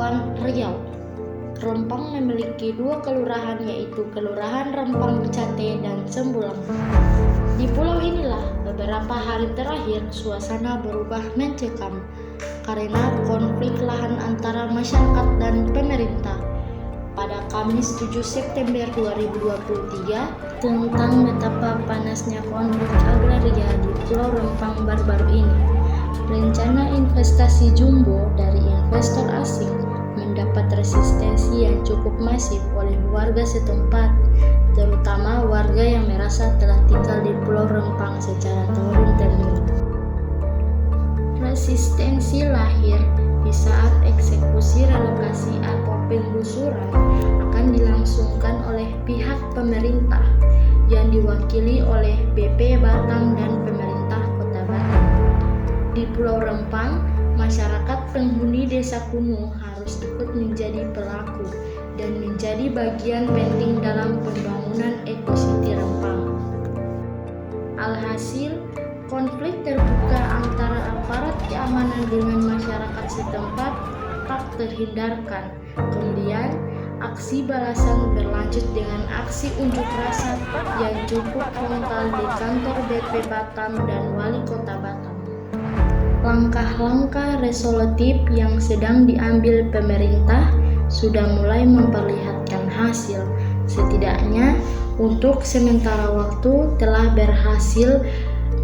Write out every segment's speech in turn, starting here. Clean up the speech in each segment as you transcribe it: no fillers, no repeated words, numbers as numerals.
Kepulauan Riau. Rempang memiliki 2 kelurahan, yaitu Kelurahan Rempang Cate dan Sembulang. Di pulau inilah beberapa hari terakhir suasana berubah mencekam karena konflik lahan antara masyarakat dan pemerintah. Pada Kamis 7 September 2023 tentang betapa panasnya konflik agraria di Pulau Rempang baru-baru ini. Rencana investasi jumbo dari investor asing mendapat resistensi yang cukup masif oleh warga setempat, terutama warga yang merasa telah tinggal di Pulau Rempang secara turun-temurun. Resistensi lahir di saat eksekusi relokasi atau penggusuran akan dilangsungkan oleh pihak pemerintah yang diwakili oleh BP Batam dan pemerintah Kota Batam. Di Pulau Rempang, masyarakat penghuni desa Kuno harus ikut menjadi pelaku dan menjadi bagian penting dalam pembangunan ekositi Rempang. Alhasil, konflik terbuka antara aparat keamanan dengan masyarakat setempat tak terhindarkan. Kemudian, aksi balasan berlanjut dengan aksi unjuk rasa yang cukup frontal di kantor BP Batam dan Wali Kota Batam. Langkah-langkah resolutif yang sedang diambil pemerintah sudah mulai memperlihatkan hasil. Setidaknya untuk sementara waktu telah berhasil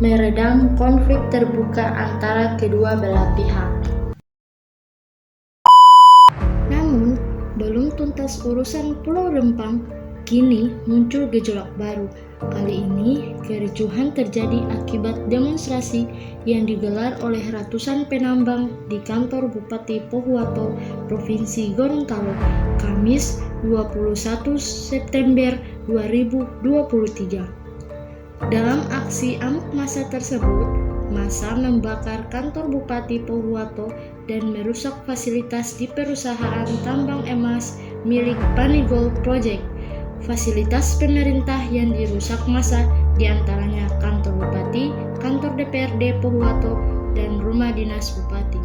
meredam konflik terbuka antara kedua belah pihak. Namun, belum tuntas urusan Pulau Rempang, kini muncul gejolak baru. Kali ini, kericuhan terjadi akibat demonstrasi yang digelar oleh ratusan penambang di kantor Bupati Pohuwato, Provinsi Gorontalo, Kamis 21 September 2023. Dalam aksi amuk massa tersebut, massa membakar kantor Bupati Pohuwato dan merusak fasilitas di perusahaan tambang emas milik Panigold Project. Fasilitas pemerintah yang dirusak massa diantaranya kantor Bupati, kantor DPRD Pohuwato, dan rumah dinas Bupati.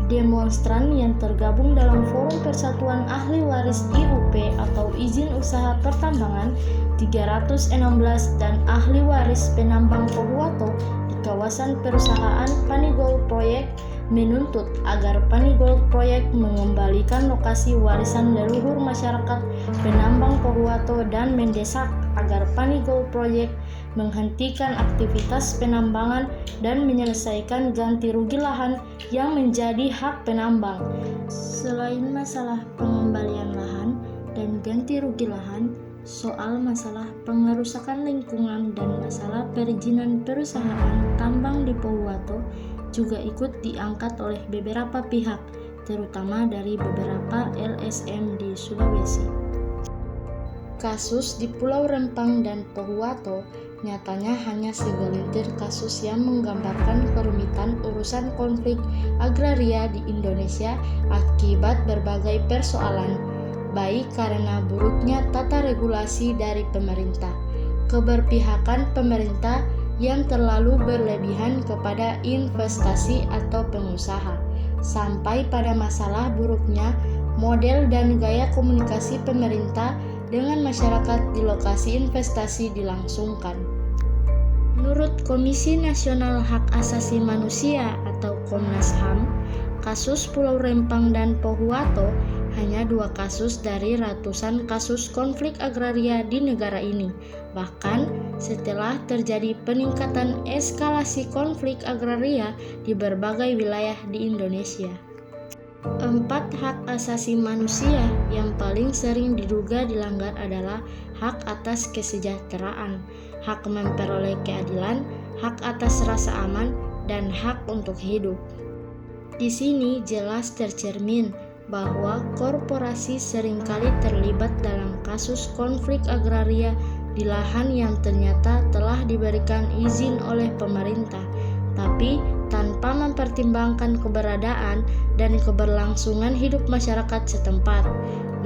Demonstran yang tergabung dalam Forum Persatuan Ahli Waris IUP atau Izin Usaha Pertambangan 316 dan ahli waris penambang Pohuwato di kawasan perusahaan Panigold Project menuntut agar Panigold Project mengembalikan lokasi warisan leluhur masyarakat penambang Pohuwato dan mendesak agar Panigold Project menghentikan aktivitas penambangan dan menyelesaikan ganti rugi lahan yang menjadi hak penambang. Selain masalah pengembalian lahan dan ganti rugi lahan, soal masalah pengerusakan lingkungan dan masalah perizinan perusahaan tambang di Pohuwato juga ikut diangkat oleh beberapa pihak, terutama dari beberapa LSM di Sulawesi. Kasus di Pulau Rempang dan Pohuwato nyatanya hanya segelintir kasus yang menggambarkan kerumitan urusan konflik agraria di Indonesia akibat berbagai persoalan, baik karena buruknya tata regulasi dari pemerintah, keberpihakan pemerintah yang terlalu berlebihan kepada investasi atau pengusaha, sampai pada masalah buruknya model dan gaya komunikasi pemerintah dengan masyarakat di lokasi investasi dilangsungkan. Menurut Komisi Nasional Hak Asasi Manusia atau Komnas HAM, kasus Pulau Rempang dan Pohuwato hanya 2 kasus dari ratusan kasus konflik agraria di negara ini. Bahkan setelah terjadi peningkatan eskalasi konflik agraria di berbagai wilayah di Indonesia. 4 hak asasi manusia yang paling sering diduga dilanggar adalah hak atas kesejahteraan, hak memperoleh keadilan, hak atas rasa aman, dan hak untuk hidup. Di sini jelas tercermin bahwa korporasi seringkali terlibat dalam kasus konflik agraria di lahan yang ternyata telah diberikan izin oleh pemerintah, tapi tanpa mempertimbangkan keberadaan dan keberlangsungan hidup masyarakat setempat.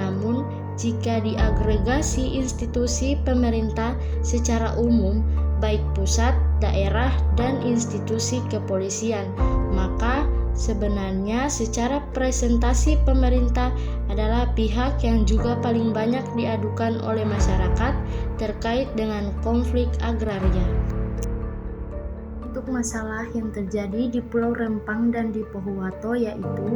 Namun, jika diagregasi institusi pemerintah secara umum, baik pusat, daerah, dan institusi kepolisian, maka Sebenarnya secara presentasi pemerintah adalah pihak yang juga paling banyak diadukan oleh masyarakat terkait dengan konflik agraria. Untuk masalah yang terjadi di Pulau Rempang dan di Pohuwato yaitu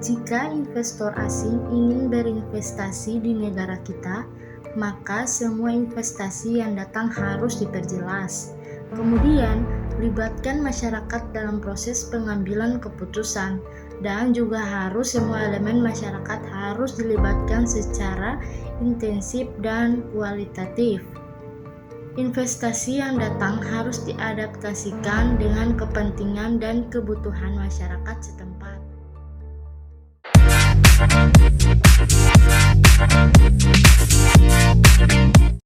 jika investor asing ingin berinvestasi di negara kita, maka semua investasi yang datang harus diperjelas. Kemudian, libatkan masyarakat dalam proses pengambilan keputusan dan juga harus semua elemen masyarakat harus dilibatkan secara intensif dan kualitatif. Investasi yang datang harus diadaptasikan dengan kepentingan dan kebutuhan masyarakat setempat.